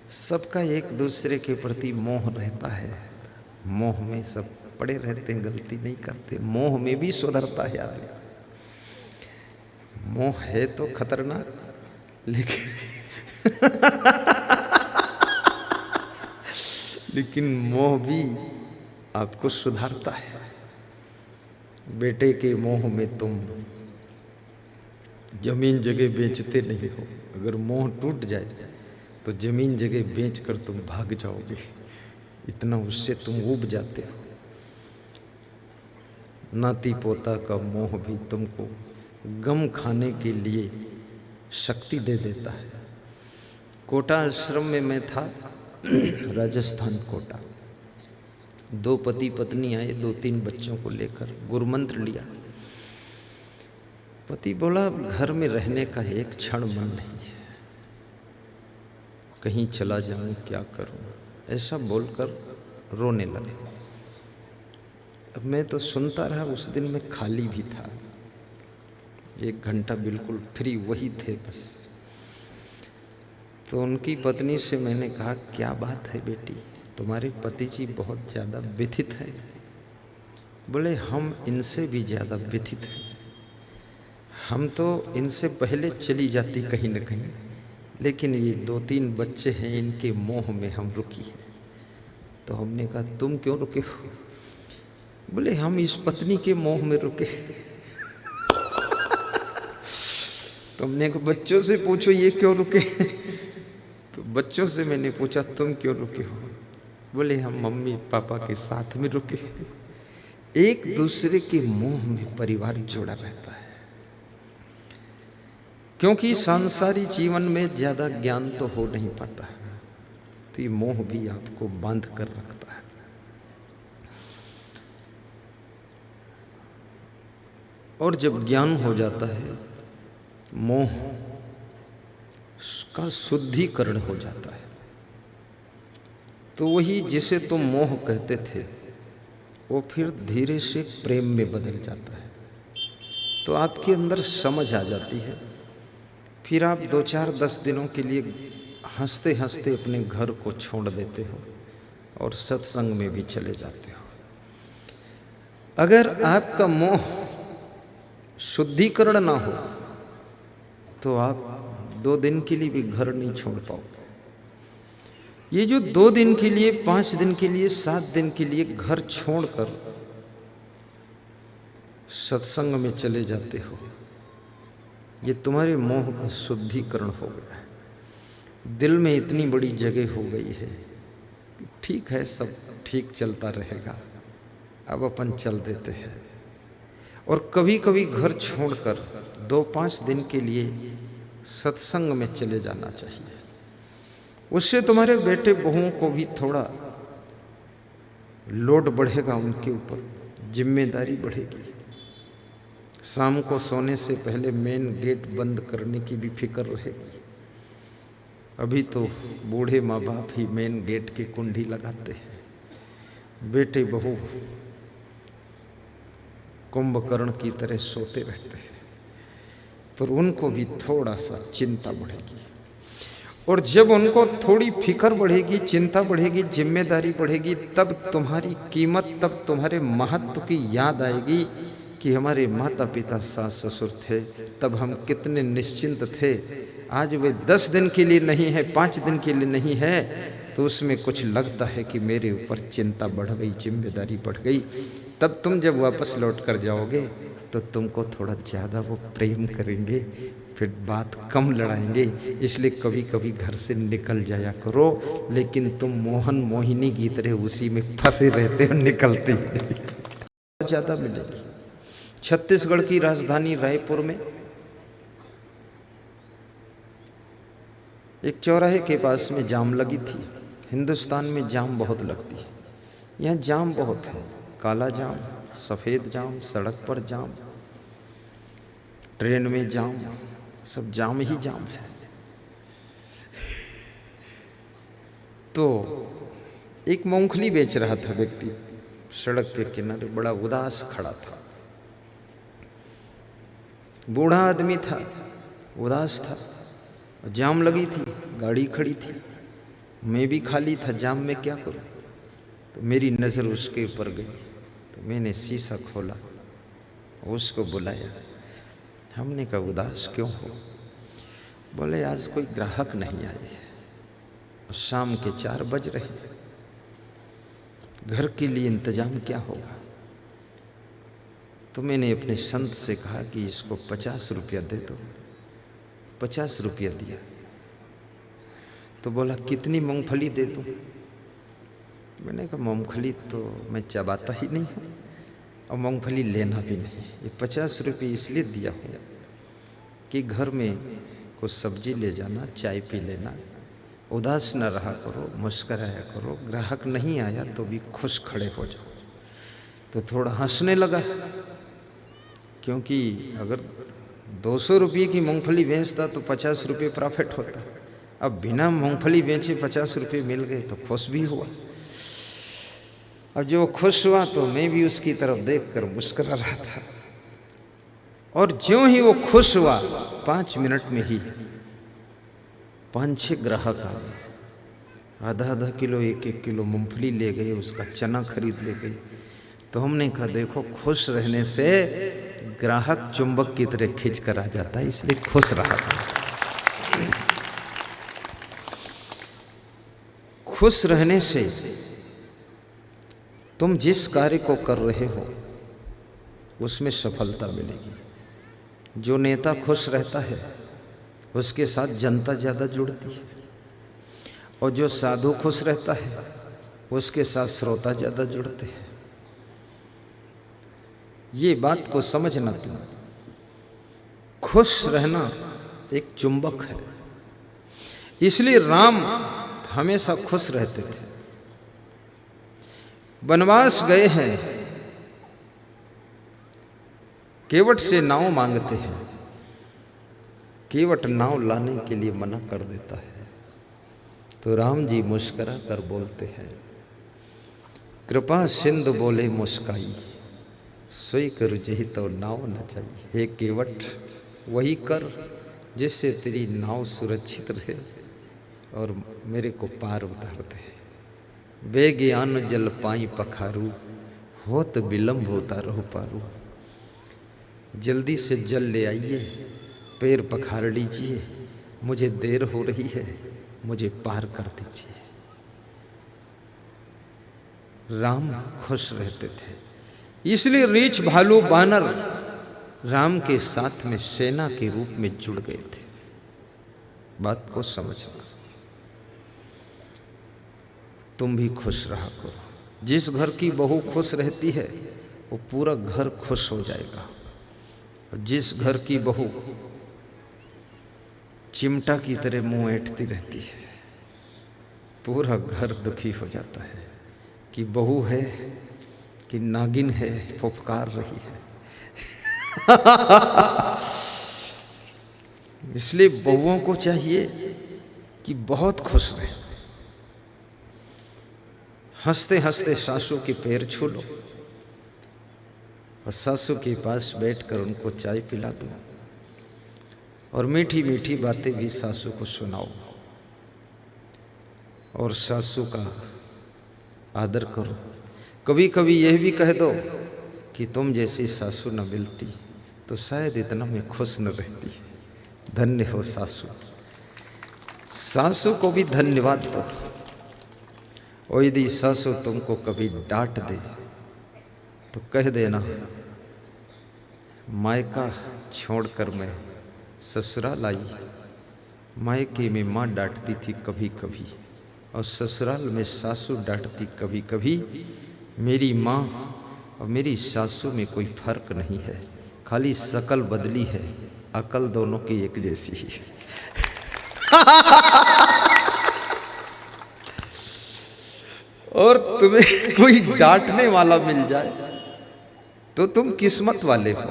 सबका एक दूसरे के प्रति मोह रहता है। मोह में सब पड़े रहते हैं, गलती नहीं करते। मोह में भी सुधरता है आदमी। मोह है तो खतरनाक, लेकिन लेकिन मोह भी आपको सुधारता है। बेटे के मोह में तुम जमीन जगह बेचते नहीं हो। अगर मोह टूट जाए तो जमीन जगह बेचकर तुम भाग जाओगे, इतना उससे तुम ऊब जाते हो। नाती पोता का मोह भी तुमको गम खाने के लिए शक्ति दे देता है। कोटा आश्रम में मैं था, राजस्थान कोटा। 2 पति पत्नी आए, 2-3 बच्चों को लेकर, गुरुमंत्र लिया। पति बोला घर में रहने का एक क्षण मन नहीं है, कहीं चला जाऊं, क्या करूं, ऐसा बोलकर रोने लगे। अब मैं तो सुनता रहा। उस दिन मैं खाली भी था, 1 घंटा बिल्कुल फ्री वही थे बस। तो उनकी पत्नी से मैंने कहा, क्या बात है बेटी, तुम्हारे पति जी बहुत ज़्यादा व्यथित हैं। बोले हम इनसे भी ज़्यादा व्यथित हैं। हम तो इनसे पहले चली जाती कहीं न कहीं, लेकिन ये 2-3 बच्चे हैं, इनके मोह में हम रुकी हैं। तो हमने कहा तुम क्यों रुके हो? बोले हम इस पत्नी के मोह में रुके। तुमने कहा बच्चों से पूछो ये क्यों रुके। तो बच्चों से मैंने पूछा तुम क्यों रुके हो? बोले हम मम्मी पापा के साथ में रुके। एक दूसरे के मोह में परिवार जुड़ा रहता है, क्योंकि सांसारिक जीवन में ज्यादा ज्ञान तो हो नहीं पाता है, तो ये मोह भी आपको बांध कर रखता है। और जब ज्ञान हो जाता है, मोह का शुद्धिकरण हो जाता है, तो वही जिसे तुम मोह कहते थे वो फिर धीरे से प्रेम में बदल जाता है। तो आपके अंदर समझ आ जाती है। फिर आप 2-4-10 दिनों के लिए हंसते हंसते अपने घर को छोड़ देते हो और सत्संग में भी चले जाते हो। अगर आपका मोह शुद्धिकरण ना हो तो आप 2 दिन के लिए भी घर नहीं छोड़ पाओगे। ये जो 2 दिन के लिए, 5 दिन के लिए, 7 दिन के लिए घर छोड़कर सत्संग में चले जाते हो, ये तुम्हारे मोह का शुद्धिकरण हो गया है। दिल में इतनी बड़ी जगह हो गई है, ठीक है सब ठीक चलता रहेगा, अब अपन चल देते हैं। और कभी कभी घर छोड़कर 2-5 दिन के लिए सत्संग में चले जाना चाहिए। उससे तुम्हारे बेटे बहुओं को भी थोड़ा लोड बढ़ेगा, उनके ऊपर जिम्मेदारी बढ़ेगी। शाम को सोने से पहले मेन गेट बंद करने की भी फिक्र रहेगी। अभी तो बूढ़े माँ बाप ही मेन गेट की कुंडी लगाते हैं, बेटे बहू कुंभकर्ण की तरह सोते रहते हैं, पर उनको भी थोड़ा सा चिंता बढ़ेगी। और जब उनको थोड़ी फिक्र बढ़ेगी, चिंता बढ़ेगी, जिम्मेदारी बढ़ेगी, तब तुम्हारी कीमत, तब तुम्हारे महत्व की याद आएगी कि हमारे माता पिता सास ससुर थे, तब हम कितने निश्चिंत थे। आज वे 10 दिन के लिए नहीं है, 5 दिन के लिए नहीं है, तो उसमें कुछ लगता है कि मेरे ऊपर चिंता बढ़ गई, जिम्मेदारी बढ़ गई। तब तुम जब वापस लौट कर जाओगे तो तुमको थोड़ा ज़्यादा वो प्रेम करेंगे, फिर बात कम लड़ाएंगे। इसलिए कभी कभी घर से निकल जाया करो, लेकिन तुम मोहन मोहिनी की तरह उसी में फंसे रहते हो, निकलते ही ज़्यादा मिलेगी। छत्तीसगढ़ की राजधानी रायपुर में एक चौराहे के पास में जाम लगी थी। हिंदुस्तान में जाम बहुत लगती है, यहाँ जाम बहुत है, काला जाम, सफ़ेद जाम, सड़क पर जाम, ट्रेन में जाम, सब जाम ही जाम है। तो एक मूंगफली बेच रहा था व्यक्ति, सड़क के किनारे बड़ा उदास खड़ा था। बूढ़ा आदमी था, उदास था, जाम लगी थी, गाड़ी खड़ी थी, मैं भी खाली था, जाम में क्या करूं। तो मेरी नज़र उसके ऊपर गई, तो मैंने शीशा खोला, उसको बुलाया। हमने कहा उदास क्यों हो? बोले आज कोई ग्राहक नहीं आए, शाम के 4 बज रहे, घर के लिए इंतजाम क्या होगा? तो मैंने अपने संत से कहा कि इसको 50 रुपया दे दो। 50 रुपया दिया। तो बोला कितनी मूंगफली दे दूं? मैंने कहा मूंगफली तो मैं चबाता ही नहीं हूँ और मूंगफली लेना भी नहीं। ये 50 रुपये इसलिए दिया हूँ कि घर में कुछ सब्जी ले जाना, चाय पी लेना, उदास न रहा करो, मुस्कराया करो, ग्राहक नहीं आया तो भी खुश खड़े हो जाओ। तो थोड़ा हंसने लगा, क्योंकि अगर 200 रुपये की मूंगफली बेचता तो 50 रुपये प्रॉफिट होता। अब बिना मूंगफली बेचे 50 रुपये मिल गए तो खुश भी हुआ। अब जो वो खुश हुआ तो मैं भी उसकी तरफ देखकर मुस्कुरा रहा था। और ज्यों ही वो खुश हुआ 5 मिनट में ही 5-6 ग्राहक आ गए। आधा किलो 1-1 किलो मूंगफली ले गए, उसका चना खरीद ले गए। तो हमने कहा देखो, खुश रहने से ग्राहक चुंबक की तरह खींच कर आ जाता है, इसलिए खुश रहा था। खुश रहने से तुम जिस कार्य को कर रहे हो उसमें सफलता मिलेगी। जो नेता खुश रहता है उसके साथ जनता ज़्यादा जुड़ती है, और जो साधु खुश रहता है उसके साथ श्रोता ज़्यादा जुड़ते हैं। ये बात को समझना तुम। खुश रहना एक चुंबक है, इसलिए राम हमेशा खुश रहते थे। वनवास गए हैं, केवट से नाव मांगते हैं, केवट नाव लाने के लिए मना कर देता है। तो राम जी मुस्कुरा कर बोलते हैं, कृपा सिंधु बोले मुस्काई, सोई कर जही तो नाव न चाहिए। हे केवट, वही कर जिससे तेरी नाव सुरक्षित रहे और मेरे को पार उतार दे। बेज्ञान जल पाई पखारू, होत विलम्ब होता रहो पारू। जल्दी से जल ले आइए, पैर पखार लीजिए, मुझे देर हो रही है, मुझे पार कर दीजिए। राम खुश रहते थे, इसलिए रीछ भालू बानर राम के साथ में सेना के रूप में जुड़ गए थे। बात को समझना। तुम भी खुश रहा करो। जिस घर की बहू खुश रहती है वो पूरा घर खुश हो जाएगा, और जिस घर की बहू चिमटा की तरह मुंह ऐंठती रहती है पूरा घर दुखी हो जाता है कि बहू है कि नागिन है, फुफकार रही है। इसलिए बहुओं को चाहिए कि बहुत खुश रहे। हंसते हंसते सासू के पैर छू लो और सासू के पास बैठकर उनको चाय पिला दो, और मीठी मीठी बातें भी सासू को सुनाओ, और सासू का आदर करो। कभी कभी यह भी कह दो कि तुम जैसी सासू न मिलती तो शायद इतना मैं खुश न रहती। धन्य हो सासू। सासू को भी धन्यवाद दो। और यदि सासू तुमको कभी डांट दे तो कह देना, मायका छोड़कर मैं ससुराल आई। मायके में माँ डांटती थी कभी कभी, और ससुराल में सासू डांटती कभी कभी। मेरी माँ और मेरी सासू में कोई फर्क नहीं है, खाली शकल बदली है, अकल दोनों की एक जैसी ही है। और तुम्हें कोई डांटने वाला मिल जाए तो तुम किस्मत वाले हो।